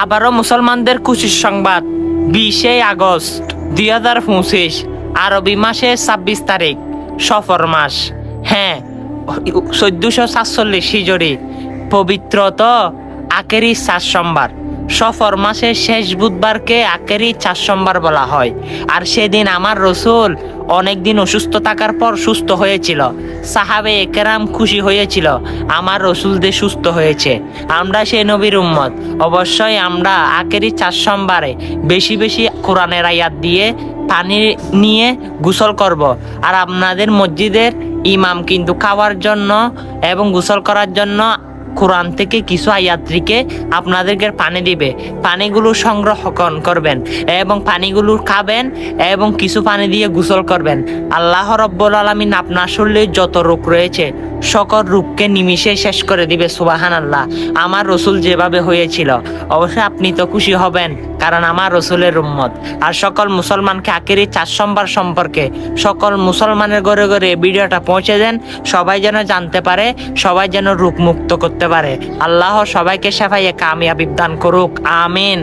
আবারও মুসলমানদের খুশির সংবাদ, 20 আগস্ট 2025 আরবি মাসের 26 তারিখ, সফর মাস। হ্যাঁ, 1447 হিজরি, পবিত্রত আখেরি 4 সোমবার। সফর মাসের শেষ বুধবারকে আখেরি 4 সোমবার বলা হয়। আর সেদিন আমার রসুল অনেকদিন অসুস্থ থাকার পর সুস্থ হয়েছিল। সাহাবে একরাম খুশি হয়েছিল আমার রসুলদের সুস্থ হয়েছে। আমরা সেই নবীর উম্মত, অবশ্যই আমরা আখেরি 4 সোমবারে বেশি বেশি কোরআনের আয়াত দিয়ে পানি নিয়ে গোসল করব। আর আপনাদের মসজিদের ইমাম কিন্তু খাওয়ার জন্য এবং গোসল করার জন্য কোরআন থেকে কিছু আয়াত্রীকে আপনাদেরকে পানি দিবে। পানিগুলো সংগ্রহ করবেন এবং পানিগুলো খাবেন এবং কিছু পানি দিয়ে গোসল করবেন। আল্লাহ রাব্বুল আলামিন আপনার শরীরে যত রোগ রয়েছে সকল রোগকে নিমিষে শেষ করে দিবে। সুবহানাল্লাহ। আমার রসুল যেভাবে হয়েছিল, অবশ্যই আপনি তো খুশি হবেন, কারণ আমার রসুলের উম্মত। আর সকল মুসলমানকে আখেরি 4 সোমবার সম্পর্কে সকল মুসলমানের ঘরে ঘরে ভিডিওটা পৌঁছে দেন, সবাই যেন জানতে পারে, সবাই যেন রোগ মুক্ত করতে পারে। আল্লাহ সবাইকে শাফায়ে কামিয়াবি দান করুক, আমিন।